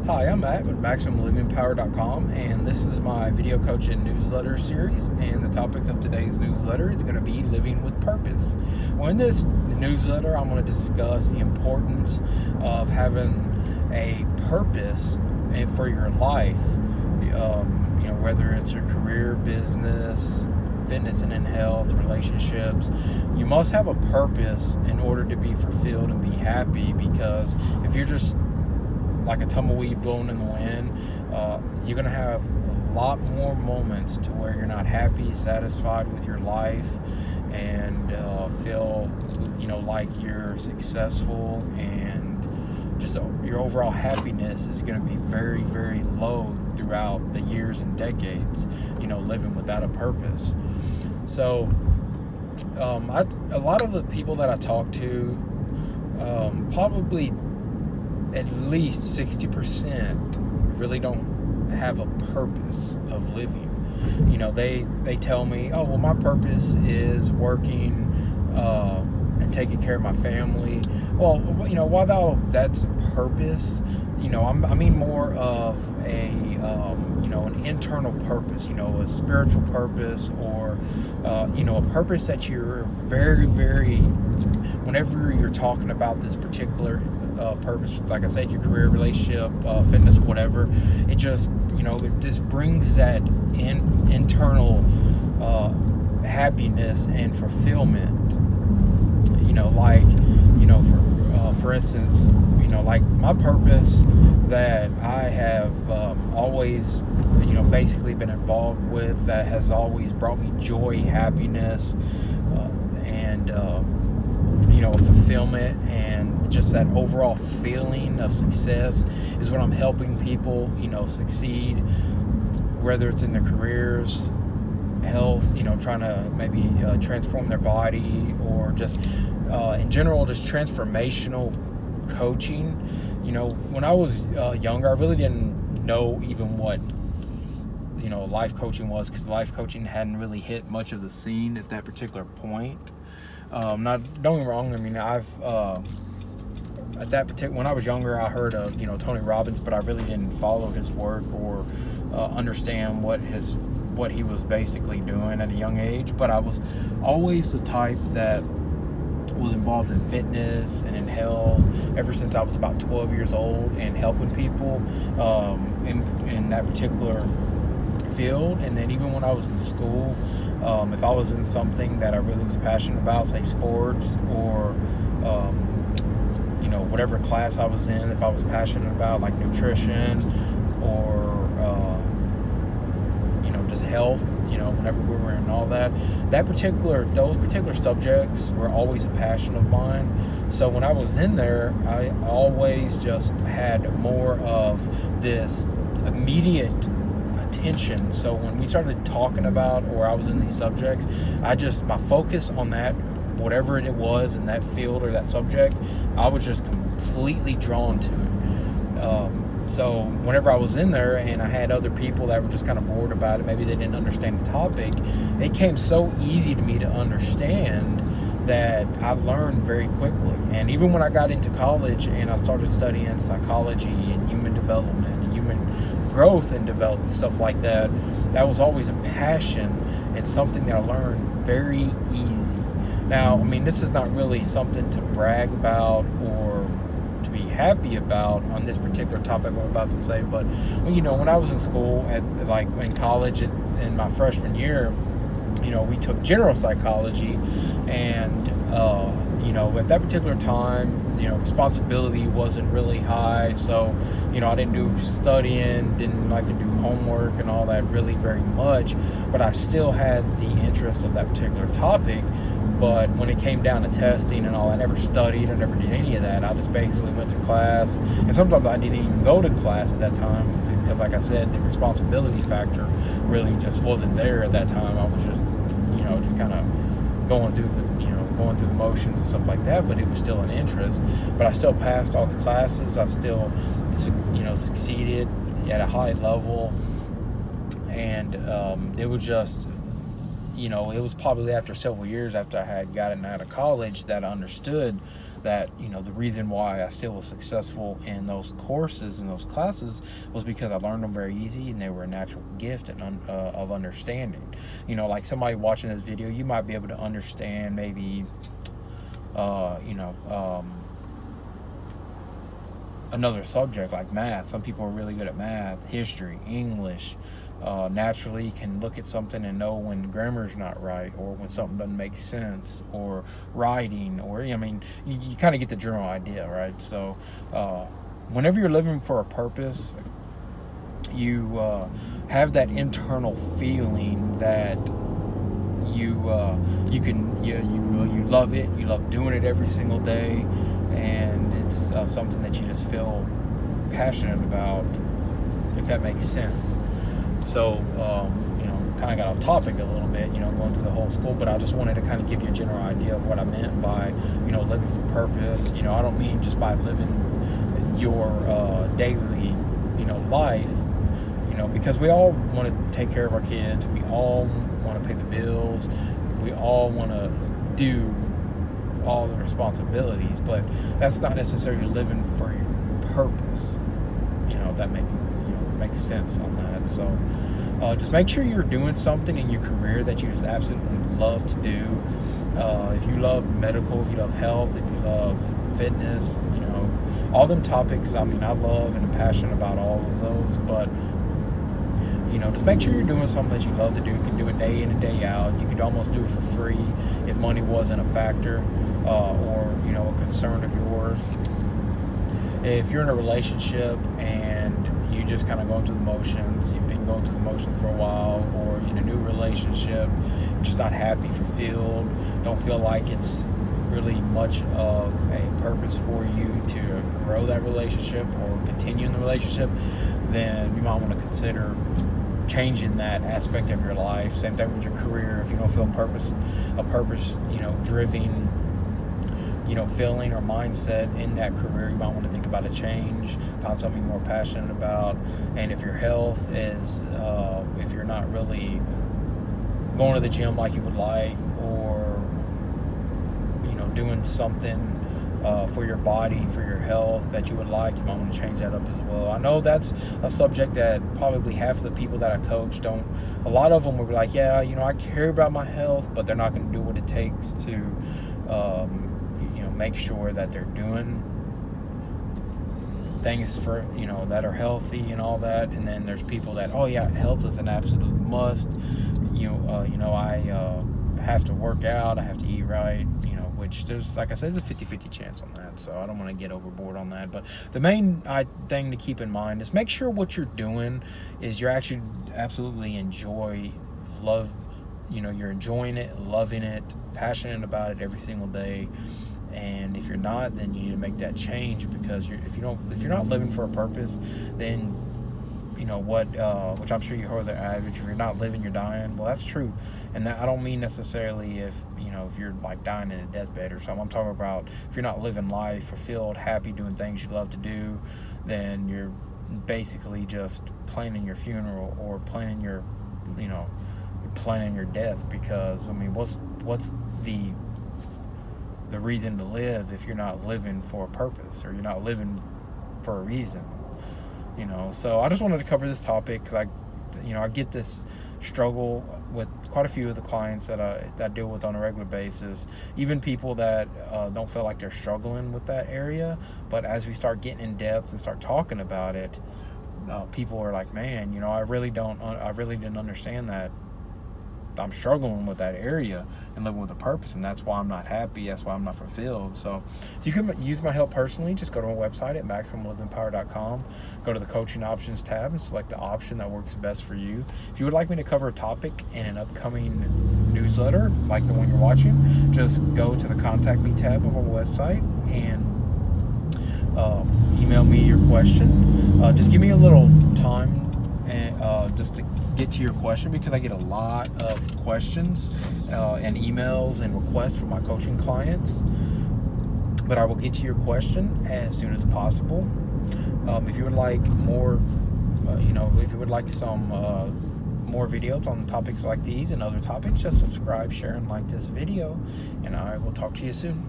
Hi, I'm Matt with MaximumLivingPower.com, and this is my video coaching newsletter series. And the topic of today's newsletter is going to be living with purpose. Well, in this newsletter, I'm going to discuss the importance of having a purpose for your life. Whether it's your career, business, fitness and in health, relationships, you must have a purpose in order to be fulfilled and be happy. Because if you're just like a tumbleweed blowing in the wind, you're going to have a lot more moments to where you're not happy, satisfied with your life, and feel like you're successful, and just your overall happiness is going to be very, very low throughout the years and decades, living without a purpose. So a lot of the people that I talk to, probably at least 60% really don't have a purpose of living. They tell me, oh, well, my purpose is working and taking care of my family. Well, while that's purpose, I mean more of an internal purpose, a spiritual purpose, or a purpose that you're very, very, whenever you're talking about this particular purpose, like I said, your career, relationship, fitness, whatever, it just brings that internal happiness and fulfillment. For instance, like my purpose that I have always, basically been involved with, that has always brought me joy, happiness, and fulfillment, and just that overall feeling of success, is when I'm helping people, succeed, whether it's in their careers, health, trying to maybe transform their body, or just in general, just transformational coaching. When I was younger, I really didn't know even what life coaching was, because life coaching hadn't really hit much of the scene at that particular point. Don't get me wrong, I mean, when I was younger, I heard of Tony Robbins, but I really didn't follow his work or understand what he was basically doing at a young age. But I was always the type that was involved in fitness and in health ever since I was about 12 years old, and helping people in that particular field. And then even when I was in school, if I was in something that I really was passionate about, say sports, or whatever class I was in, if I was passionate about, like nutrition, or just health, whenever we were in all those particular subjects were always a passion of mine. So when I was in there, I always just had more of this immediate attention. So when we started talking about, or I was in these subjects, my focus on that, whatever it was in that field or that subject, I was just completely drawn to it. So whenever I was in there and I had other people that were just kind of bored about it, maybe they didn't understand the topic, it came so easy to me to understand that I learned very quickly. And even when I got into college and I started studying psychology and human development and human growth and development, stuff like that, that was always a passion and something that I learned very easy. Now, I mean, this is not really something to brag about or to be happy about on this particular topic I'm about to say, but when I was in school, in college, in my freshman year, we took general psychology, and at that particular time, responsibility wasn't really high, so I didn't do studying, didn't like to do homework and all that really very much, but I still had the interest of that particular topic. But when it came down to testing and all, I never studied, I never did any of that. I just basically went to class, and sometimes I didn't even go to class at that time, because, like I said, the responsibility factor really just wasn't there at that time. I was just, just kind of going through the motions and stuff like that, but it was still an interest. But I still passed all the classes. I still, succeeded at a high level, and it was just, it was probably after several years after I had gotten out of college that I understood that, the reason why I still was successful in those courses and those classes was because I learned them very easy, and they were a natural gift and of understanding. Like somebody watching this video, you might be able to understand maybe another subject like math. Some people are really good at math, history, English. Naturally can look at something and know when grammar's not right, or when something doesn't make sense, or writing, or you kind of get the general idea, right? So whenever you're living for a purpose, you have that internal feeling that you love it, you love doing it every single day, and it's something that you just feel passionate about, if that makes sense. So kind of got off topic a little bit, going through the whole school, but I just wanted to kind of give you a general idea of what I meant by living for purpose. I don't mean just by living your daily life, because we all want to take care of our kids, we all want to pay the bills, we all want to do all the responsibilities, but that's not necessarily living for your purpose. If that makes sense on that. So just make sure you're doing something in your career that you just absolutely love to do. If you love medical, if you love health, if you love fitness, all them topics, I love and am passionate about all of those, but just make sure you're doing something that you love to do. You can do it day in and day out. You could almost do it for free if money wasn't a factor, or a concern of yours. If you're in a relationship and you just kind of going through the motions, you've been going through the motions for a while, or in a new relationship, you're just not happy, fulfilled, don't feel like it's really much of a purpose for you to grow that relationship or continue in the relationship, then you might want to consider changing that aspect of your life. Same thing with your career. If you don't feel a purpose driven feeling or mindset in that career, you might want to think about a change, find something more passionate about. And if your health is, if you're not really going to the gym like you would like, or doing something for your body, for your health that you would like, you might want to change that up as well. I know that's a subject that probably half of the people that I coach don't. A lot of them will be like, yeah, I care about my health, but they're not going to do what it takes to make sure that they're doing things for that are healthy and all that. And then there's people that, oh yeah, health is an absolute must. I have to work out, I have to eat right, which there's, like I said, there's a 50-50 chance on that, so I don't want to get overboard on that. But the main thing to keep in mind is make sure what you're doing is you're actually absolutely love, you're enjoying it, loving it, passionate about it every single day. And if you're not, then you need to make that change, because if you're not living for a purpose, then which I'm sure you heard the adage, if you're not living, you're dying. Well, that's true. And that, I don't mean necessarily if you're like dying in a deathbed or something. I'm talking about if you're not living life fulfilled, happy, doing things you love to do, then you're basically just planning your funeral, or planning your death. Because what's the reason to live if you're not living for a purpose, or you're not living for a reason? So I just wanted to cover this topic because I get this struggle with quite a few of the clients that I deal with on a regular basis, even people that don't feel like they're struggling with that area. But as we start getting in depth and start talking about it, people are like, man, I really didn't understand that I'm struggling with that area and living with a purpose, and that's why I'm not happy, that's why I'm not fulfilled. So if you can use my help personally, just go to my website at MaximumLivingPower.com, go to the coaching options tab and select the option that works best for you. If you would like me to cover a topic in an upcoming newsletter like the one you're watching, just go to the contact me tab of our website and email me your question. Just give me a little time and just to get to your question, because I get a lot of questions and emails and requests from my coaching clients. But I will get to your question as soon as possible. If you would like more, if you would like some more videos on topics like these and other topics, just subscribe, share, and like this video, and I will talk to you soon.